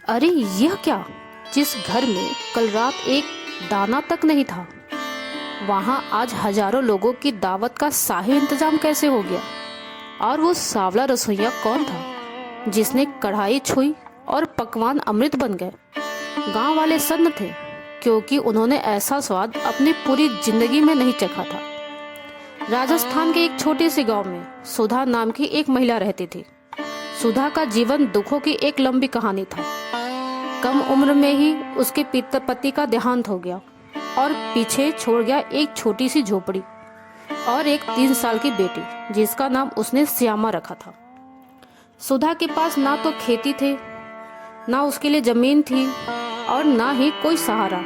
अरे यह क्या! जिस घर में कल रात एक दाना तक नहीं था, वहां आज हजारों लोगों की दावत का शाही इंतजाम कैसे हो गया? और वो सांवला रसोइया कौन था जिसने कढ़ाई छुई और पकवान अमृत बन गए? गांव वाले सन्न थे, क्योंकि उन्होंने ऐसा स्वाद अपनी पूरी जिंदगी में नहीं चखा था। राजस्थान के एक छोटे से गांव में सुधा नाम की एक महिला रहती थी। सुधा का जीवन दुखों की एक लंबी कहानी था। कम उम्र में ही उसके पति का देहांत हो गया और पीछे छोड़ गया एक छोटी सी झोपड़ी और एक 3 साल की बेटी, जिसका नाम उसने श्यामा रखा था। सुधा के पास ना तो खेती थे, ना उसके लिए जमीन थी और ना ही कोई सहारा,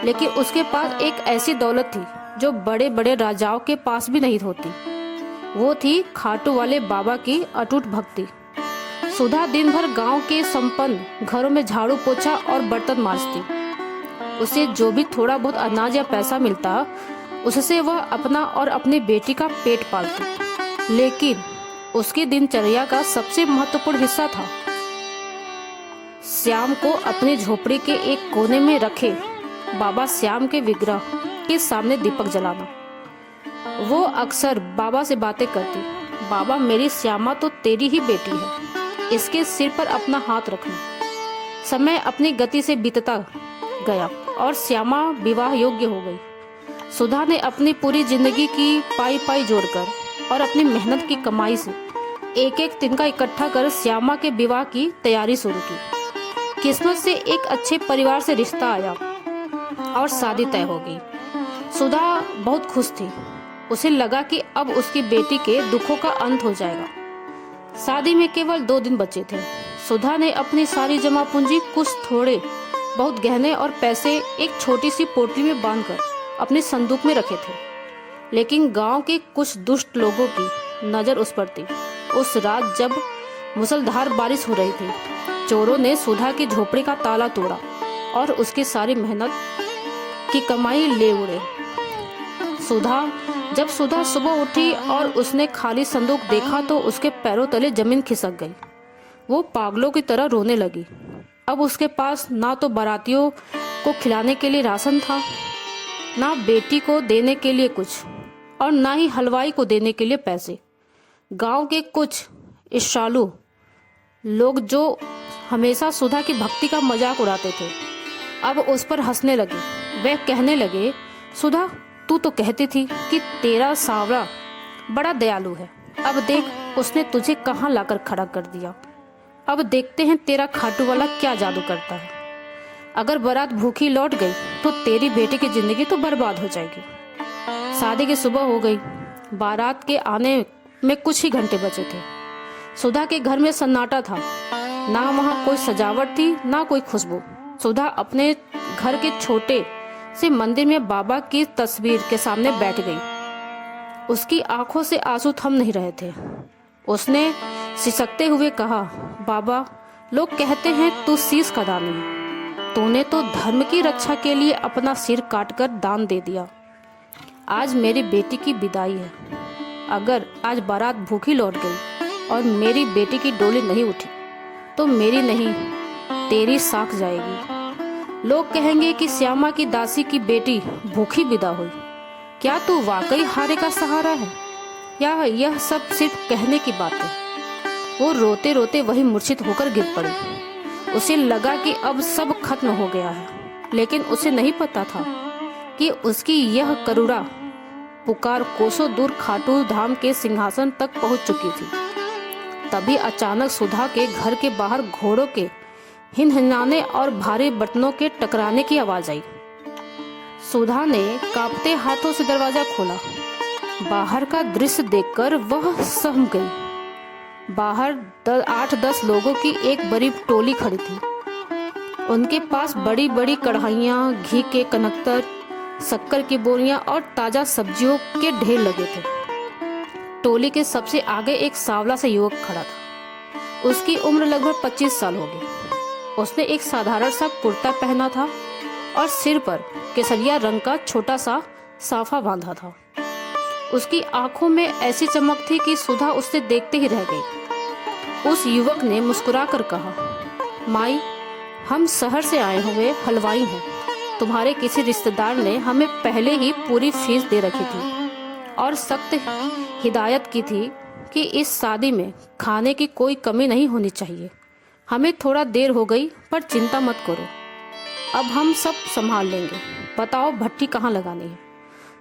लेकिन उसके पास एक ऐसी दौलत थी जो बड़े बड़े राजाओं के पास भी नहीं होती। वो थी खाटू वाले बाबा की अटूट भक्ति। सुधा दिन भर गांव के संपन्न घरों में झाड़ू पोछा और बर्तन मांजती। उसे जो भी थोड़ा बहुत अनाज या पैसा मिलता, उससे वह अपना और अपनी बेटी का पेट पालती। लेकिन उसकी दिनचर्या का सबसे महत्वपूर्ण हिस्सा था श्याम को अपनी झोपड़ी के एक कोने में रखे बाबा श्याम के विग्रह के सामने दीपक जलाना। वो अक्सर बाबा से बातें करती। बाबा, मेरी श्यामा तो तेरी ही बेटी है, इसके सिर पर अपना हाथ रखना। समय अपनी गति से बीतता गया और श्यामा विवाह योग्य हो गई। सुधा ने अपनी पूरी जिंदगी की पाई पाई जोड़कर और अपनी मेहनत की कमाई से एक एक तिनका इकट्ठा कर श्यामा के विवाह की तैयारी शुरू की। किस्मत से एक अच्छे परिवार से रिश्ता आया और शादी तय हो गई। सुधा बहुत खुश थी। उसे लगा कि अब उसकी बेटी के दुखों का अंत हो जाएगा। शादी में केवल 2 दिन बचे थे। सुधा ने अपनी सारी जमा पूंजी, कुछ थोड़े बहुत गहने और पैसे एक छोटी सी पोटली में बांधकर अपने संदूक में रखे थे। लेकिन गांव के कुछ दुष्ट लोगों की नजर उस पर थी। उस रात जब मूसलाधार बारिश हो रही थी, चोरों ने सुधा की झोपड़ी का ताला तोड़ा और उसकी सारी मेहनत की कमाई ले उड़े। जब सुधा सुबह उठी और उसने खाली संदूक देखा तो उसके पैरों तले जमीन खिसक गई। वो पागलों की तरह रोने लगी। अब उसके पास ना तो बारातियों को खिलाने के लिए राशन था, ना बेटी को देने के लिए कुछ, और ना ही हलवाई को देने के लिए पैसे। गांव के कुछ ईर्ष्यालु लोग जो हमेशा सुधा की भक्ति का मजाक उड़ाते थे, अब उस पर हंसने लगे। वे कहने लगे, सुधा, तू तो कहती थी कि तेरा सांवरा बड़ा दयालु है। अब देख, उसने तुझे कहाँ लाकर खड़ा कर दिया। अब देखते हैं तेरा खाटू वाला क्या जादू करता है। अगर बारात भूखी लौट गई तो तेरी बेटी की जिंदगी तो बर्बाद हो जाएगी। शादी की सुबह हो गई। बारात के आने में कुछ ही घंटे बचे थे। सुधा के घर में सन्नाटा था। ना वहाँ कोई सजावट थी, ना कोई खुशबू। सुधा अपने घर के छोटे से मंदिर में बाबा की तस्वीर के सामने बैठ गई। उसकी आंखों से आंसू थम नहीं रहे थे। उसने सिसकते हुए कहा, बाबा, लोग कहते हैं तू शीश का दानी है। तूने तो धर्म की रक्षा के लिए अपना सिर काटकर दान दे दिया। आज मेरी बेटी की विदाई है। अगर आज बारात भूखी लौट गई और मेरी बेटी की डोली नहीं उठी तो मेरी नहीं, तेरी साख जाएगी। लोग कहेंगे कि श्यामा की दासी की बेटी भूखी विदा हुई। क्या तू वाकई हारे का सहारा है, या यह सब सिर्फ कहने की बात है? वो रोते रोते वही मूर्छित होकर गिर पड़ी। उसे लगा कि अब सब खत्म हो गया है, लेकिन उसे नहीं पता था कि उसकी यह करुणा पुकार कोसों दूर खाटू धाम के सिंहासन तक पहुंच चुकी थी। तभी अचानक सुधा के घर के बाहर घोड़ों के हिनहिनाने और भारी बर्तनों के टकराने की आवाज आई। सुधा ने कांपते हाथों से दरवाजा खोला। बाहर का दृश्य देखकर वह सहम गई। बाहर 8-10 लोगों की एक बड़ी टोली खड़ी थी। उनके पास बड़ी बड़ी कढ़ाइयाँ, घी के कनकतर, शक्कर की बोरियां और ताजा सब्जियों के ढेर लगे थे। टोली के सबसे आगे एक सांवला सा युवक खड़ा था। उसकी उम्र लगभग 25 साल होगी। उसने एक साधारण सा कुर्ता पहना था और सिर पर केसरिया रंग का छोटा सा साफा बांधा था। उसकी आंखों में ऐसी चमक थी कि सुधा उससे देखते ही रह गई। उस युवक ने मुस्कुराकर कहा, माई, हम शहर से आए हुए हलवाई हैं। तुम्हारे किसी रिश्तेदार ने हमें पहले ही पूरी फीस दे रखी थी और सख्त हिदायत की थी कि इस शादी में खाने की कोई कमी नहीं होनी चाहिए। हमें थोड़ा देर हो गई, पर चिंता मत करो, अब हम सब संभाल लेंगे। बताओ भट्टी कहाँ लगानी है?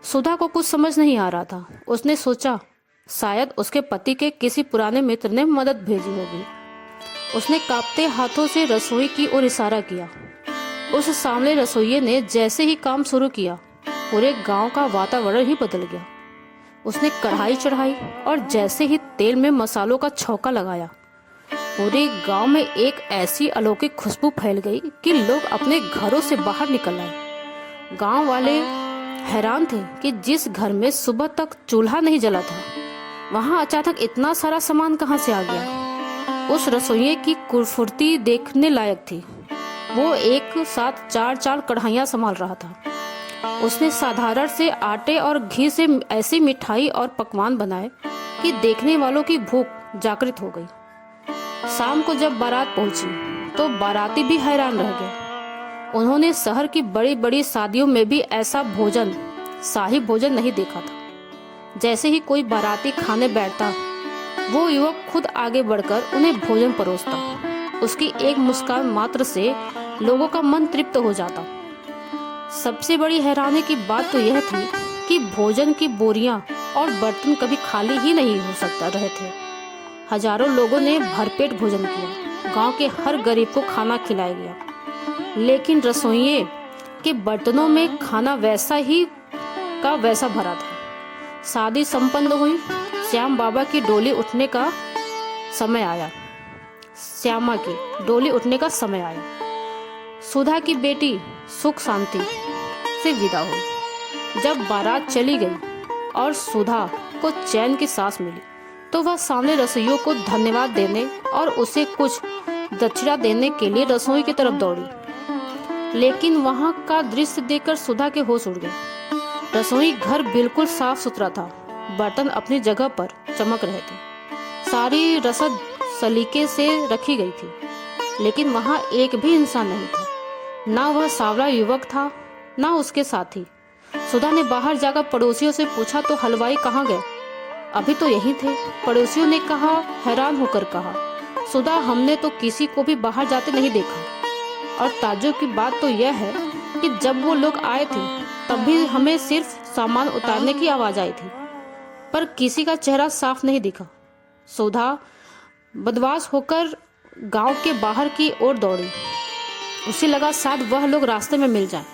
सुधा को कुछ समझ नहीं आ रहा था। उसने सोचा शायद उसके पति के किसी पुराने मित्र ने मदद भेजी होगी। उसने कांपते हाथों से रसोई की ओर इशारा किया। उस सामने रसोइये ने जैसे ही काम शुरू किया, पूरे गांव का वातावरण ही बदल गया। उसने कढ़ाई चढ़ाई और जैसे ही तेल में मसालों का छौंका लगाया, पूरे गांव में एक ऐसी अलौकिक खुशबू फैल गई कि लोग अपने घरों से बाहर निकल आए। गांव वाले हैरान थे कि जिस घर में सुबह तक चूल्हा नहीं जला था, वहां अचानक इतना सारा सामान कहां से आ गया। उस रसोइये की कुरफुर्ती देखने लायक थी। वो एक साथ चार चार कढ़ाइयाँ संभाल रहा था। उसने साधारण से आटे और घी से ऐसी मिठाई और पकवान बनाए कि देखने वालों की भूख जागृत हो गई। शाम को जब बारात पहुंची तो बाराती भी हैरान रह गए। उन्होंने शहर की बड़ी बड़ी शादियों में भी ऐसा भोजन, शाही भोजन नहीं देखा था। जैसे ही कोई बाराती खाने बैठता, वो युवक खुद आगे बढ़कर उन्हें भोजन परोसता। उसकी एक मुस्कान मात्र से लोगों का मन तृप्त हो जाता। सबसे बड़ी हैरानी की बात तो यह थी कि भोजन की बोरियां और बर्तन कभी खाली ही नहीं हो सकता रहे थे। हजारों लोगों ने भरपेट भोजन किया। गांव के हर गरीब को खाना खिलाया गया, लेकिन रसोइये के बर्तनों में खाना वैसा ही का वैसा भरा था। शादी संपन्न हुई। श्याम बाबा की डोली उठने का समय आया। श्यामा की डोली उठने का समय आया। सुधा की बेटी सुख शांति से विदा हुई। जब बारात चली गई और सुधा को चैन की सांस मिली, तो वह सामने रसोइयों को धन्यवाद देने और उसे कुछ दक्षिणा देने के लिए रसोई की तरफ दौड़ी। लेकिन वहां का दृश्य देखकर सुधा के होश उड़ गए। रसोई घर बिल्कुल साफ सुथरा था। बर्तन अपनी जगह पर चमक रहे थे। सारी रसद सलीके से रखी गई थी, लेकिन वहां एक भी इंसान नहीं था। ना वह सांवला युवक था, ना उसके साथी। सुधा ने बाहर जाकर पड़ोसियों से पूछा तो हलवाई कहाँ गए? अभी तो यही थे, पड़ोसियों ने कहा। हैरान होकर कहा, सुधा हमने तो किसी को भी बाहर जाते नहीं देखा। और ताज्जुब की बात तो यह है कि जब वो लोग आए थे तब भी हमें सिर्फ सामान उतारने की आवाज आई थी, पर किसी का चेहरा साफ नहीं दिखा। सुधा बदमाश होकर गांव के बाहर की ओर दौड़ी। उसे लगा शायद वह लोग रास्ते में मिल जाएं।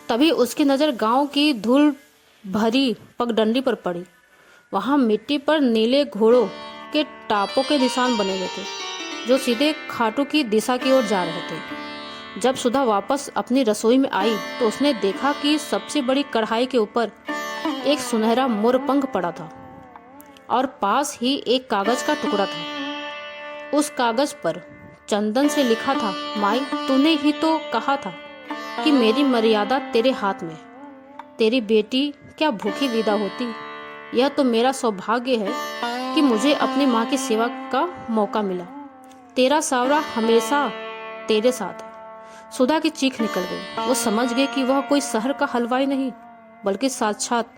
तभी उसकी नज़र गांव की धूल भरी पगडंडी पर पड़ी। वहां मिट्टी पर नीले घोड़ों के टापों के निशान बने हुए थे, जो सीधे खाटू की दिशा की ओर जा रहे थे। जब सुधा वापस अपनी रसोई में आई तो उसने देखा कि सबसे बड़ी कढ़ाई के ऊपर एक सुनहरा मोरपंख पड़ा था और पास ही एक कागज का टुकड़ा था। उस कागज पर चंदन से लिखा था, माई तूने ही तो कहा था कि मेरी मर्यादा तेरे हाथ में। तेरी बेटी क्या भूखी विदा होती? यह तो मेरा सौभाग्य है कि मुझे अपनी माँ की सेवा का मौका मिला। तेरा सावरा हमेशा तेरे साथ है। सुधा की चीख निकल गई। वो समझ गई कि वह कोई शहर का हलवाई नहीं, बल्कि साक्षात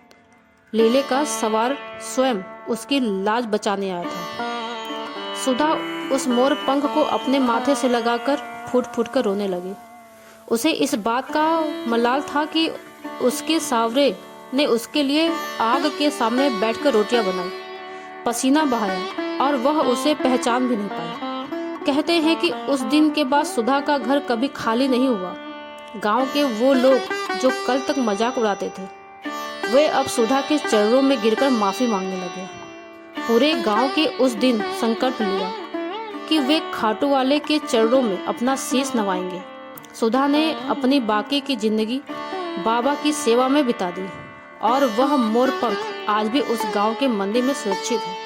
लीले का सवार स्वयं उसकी लाज बचाने आया था। सुधा उस मोर पंख को अपने माथे से लगाकर फूट फूट कर रोने लगी। उसे इस बात का मलाल था कि उसके सावरे ने उसके लिए आग के सामने बैठकर रोटियां बनाई, पसीना बहाया, और वह उसे पहचान भी नहीं पाई। कहते हैं कि उस दिन के बाद सुधा का घर कभी खाली नहीं हुआ। गांव के वो लोग जो कल तक मजाक उड़ाते थे, वे अब सुधा के चरणों में गिरकर माफी मांगने लगे। पूरे गांव के उस दिन संकल्प लिया कि वे खाटू वाले के चरणों में अपना शीश नवाएंगे। सुधा ने अपनी बाकी की जिंदगी बाबा की सेवा में बिता दी और वह मोरपंख आज भी उस गांव के मंदिर में सुरक्षित है,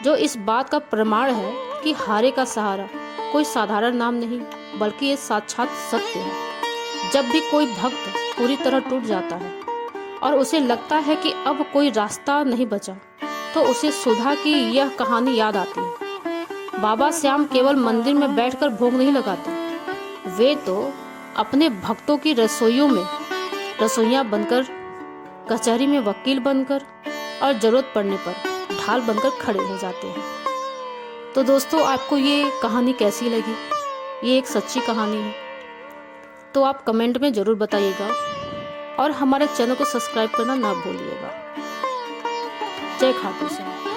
जो इस बात का प्रमाण है कि हारे का सहारा कोई साधारण नाम नहीं, बल्कि ये साक्षात सत्य है। जब भी कोई भक्त पूरी तरह टूट जाता है और उसे लगता है कि अब कोई रास्ता नहीं बचा, तो उसे सुधा की यह कहानी याद आती है। बाबा श्याम केवल मंदिर में बैठकर भोग नहीं लगाते, वे तो अपने भक्तों की रसोइयाँ बनकर, कचहरी में वकील बनकर और जरूरत पड़ने पर ढाल बनकर खड़े हो जाते हैं। तो दोस्तों, आपको ये कहानी कैसी लगी? ये एक सच्ची कहानी है, तो आप कमेंट में ज़रूर बताइएगा और हमारे चैनल को सब्सक्राइब करना ना भूलिएगा। जय खाटू श्याम।